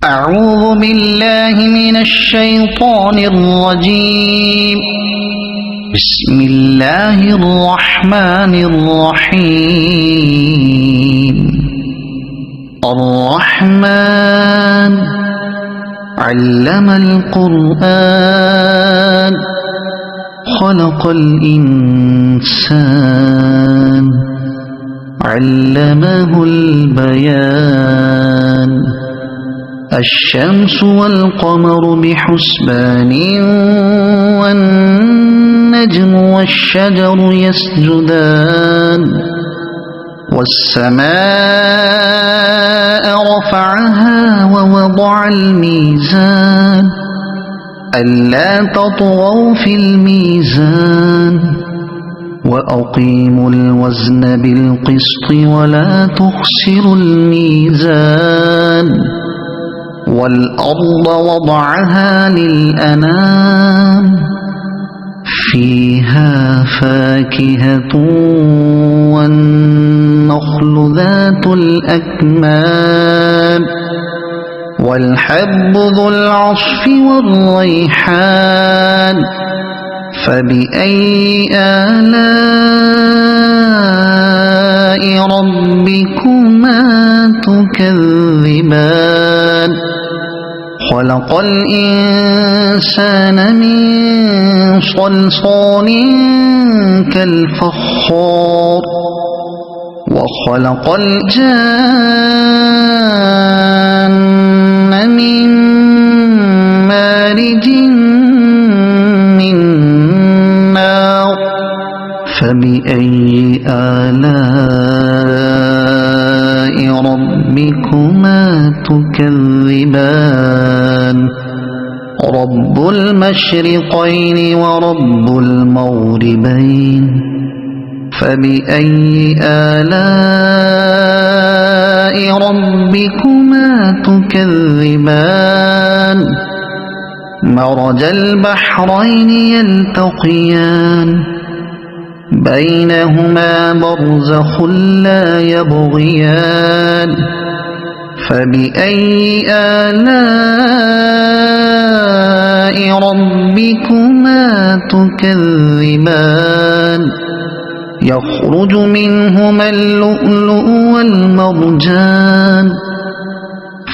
أعوذ بالله من الشيطان الرجيم. بسم الله الرحمن الرحيم. الرحمن علم القرآن خلق الإنسان علمه البيان. الشمس والقمر بحسبان والنجم والشجر يسجدان. والسماء رفعها ووضع الميزان ألا تطغوا في الميزان وأقيموا الوزن بالقسط ولا تخسروا الميزان. والأرض وضعها للأنام فيها فاكهة والنخل ذات الأكمام والحب ذو العصف والريحان. فبأي آلاء ربكما تكذبان؟ خلق الإنسان من صلصال كالفخار وخلق الجان من مارج من نار. فبأي آلاء ربكما تكذبان؟ رب المشرقين ورب المغربين. فبأي آلاء ربكما تكذبان؟ مرج البحرين يلتقيان بينهما برزخ لا يبغيان. فبأي آلاء ربكما تكذبان؟ يخرج منهما اللؤلؤ والمرجان.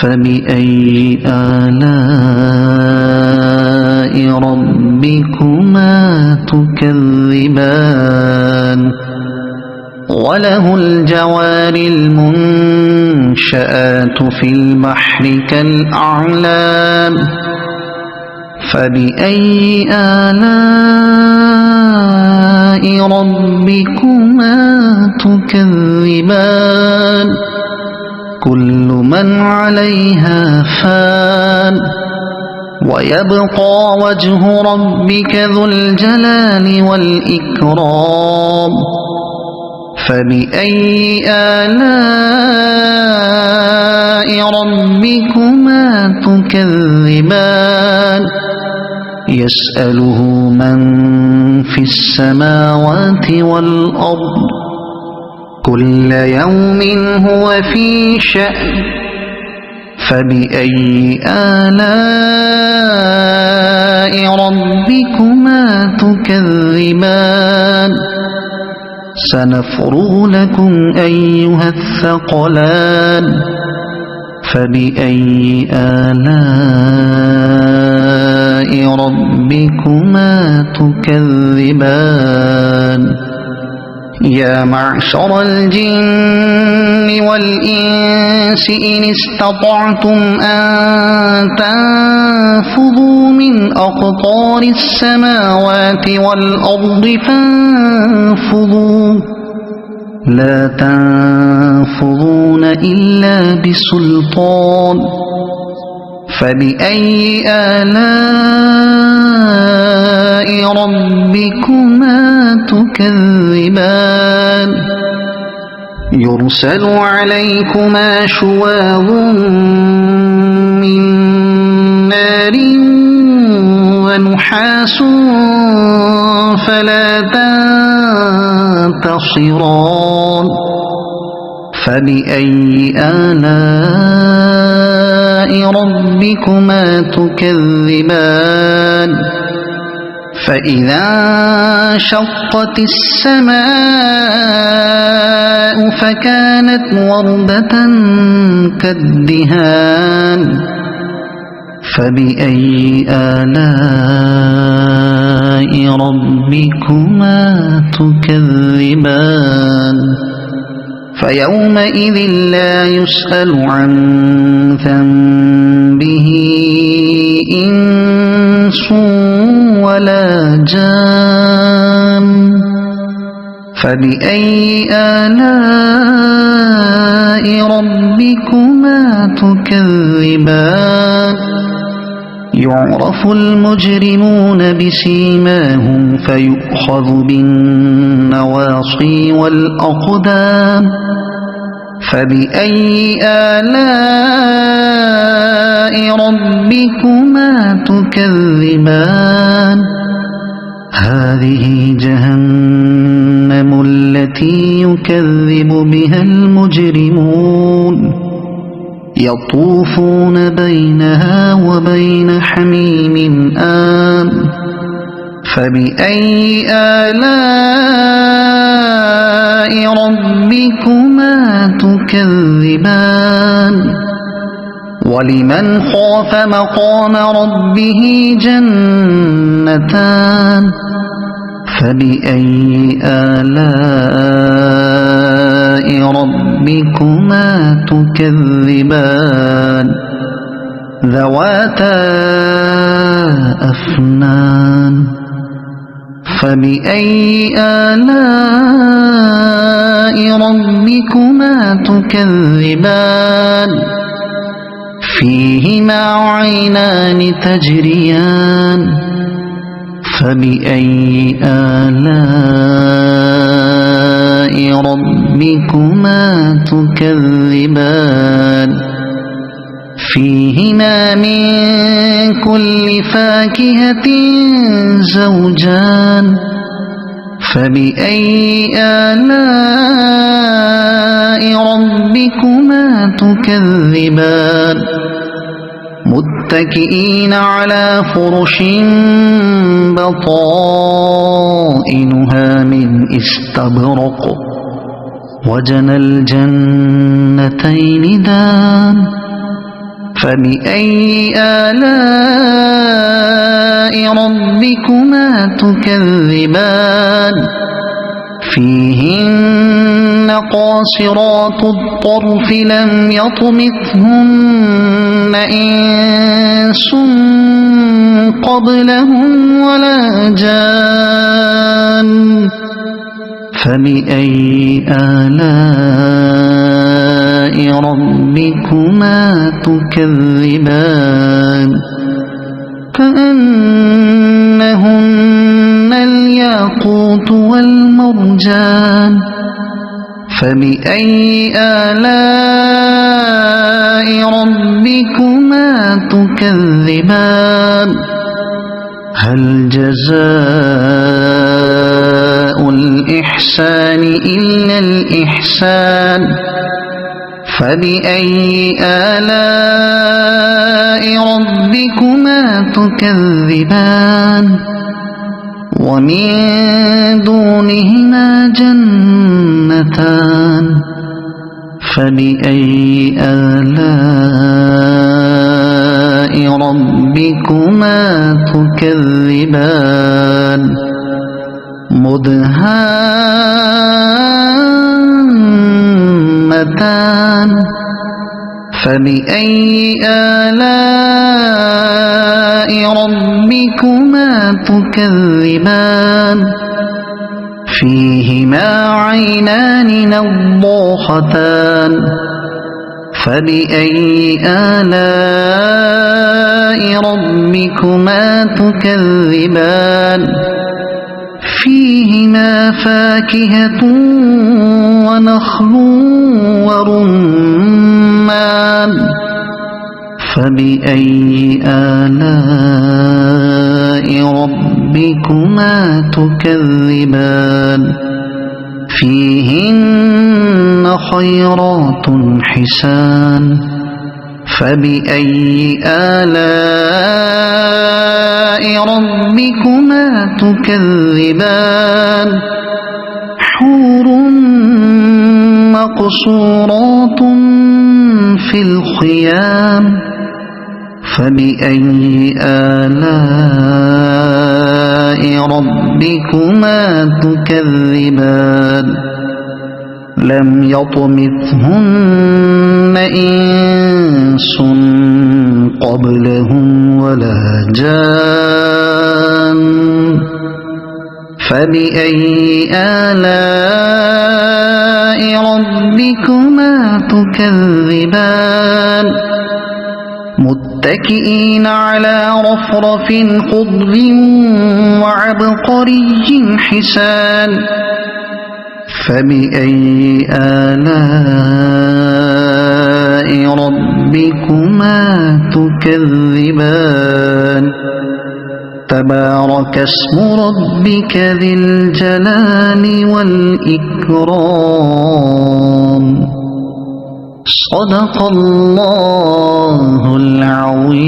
فبأي آلاء ربكما تكذبان؟ وله الجوار المنشآت في البحر كالأعلام. فبأي آلاء ربكما تكذبان؟ كل من عليها فان ويبقى وجه ربك ذو الجلال والإكرام. فبأي آلاء ربكما تكذبان؟ يسأله من في السماوات والأرض كل يوم هو في شأن. فبأي آلاء ربكما تكذبان؟ سنفرغ لكم أيها الثقلان. فبأي آلاء ربكما تكذبان؟ يا معشر الجن والإنس إن استطعتم أن تنفذوا من أقطار السماوات والأرض فانفذوا لا تنفذون إلا بسلطان. فبأي آلاء ربكما تكذبان؟ يرسل عليكما شواظ من نار ونحاس فلا تنتصران. فبأي آلاء ربكما تكذبان فإذا انشقت السماء فكانت وردة كالدهان فبأي آلاء ربكما تكذبان فيومئذ لا يسأل عن ذنبه إنس ولا جان فبأي آلاء ربكما تكذبان يعرف المجرمون بسيماهم فيؤخذ بالنواصي والأقدام فبأي آلاء ربكما تكذبان هذه جهنم التي يكذب بها المجرمون يطوفون بينها وبين حميم آن فبأي آلاء ربكما تكذبان ولمن خاف مقام ربه جنتان فبأي آلاء ربكما تكذبان ذواتا أفنان فبأي آلاء ربكما تكذبان فيهما عينان تجريان فبأي آلاء ربكما تكذبان فيهما من كل فاكهة زوجان فبأي آلاء ربكما تكذبان متكئين على فرش بطائنها من استبرق وجنى الجنتين دان فبأي آلاء ربكما تكذبان فيهن قاصرات الطرف لم يطمثهن إنس قبلهم ولا جان فبأي آلاء ربكما تكذبان كأنهن الياقوت والمرجان فبأي آلاء ربكما تكذبان هل جزاء الإحسان إلا الإحسان فبأي آلاء ربكما تكذبان ومن دونهما جنتان فبأي آلاء ربكما تكذبان مدهامتان فبأي آلاء ربكما تكذبان فيهما عينان نضاختان فبأي آلاء ربكما تكذبان فيهما فاكهة ونخل ورمان فبأي آلاء ربكما تكذبان فيهن خيرات حسان فبأي آلاء ربكما تكذبان حور مقصورات في الخيام فبأي آلاء ربكما تكذبان لم يطمثهن إنس قبلهم ولا جان فبأي آلاء ربكما تكذبان متكئين على رفرف خضر وعبقري حسان فبأي آلاء ربكما تكذبان تبارك اسم ربك ذي الجلال والإكرام صدق الله العظيم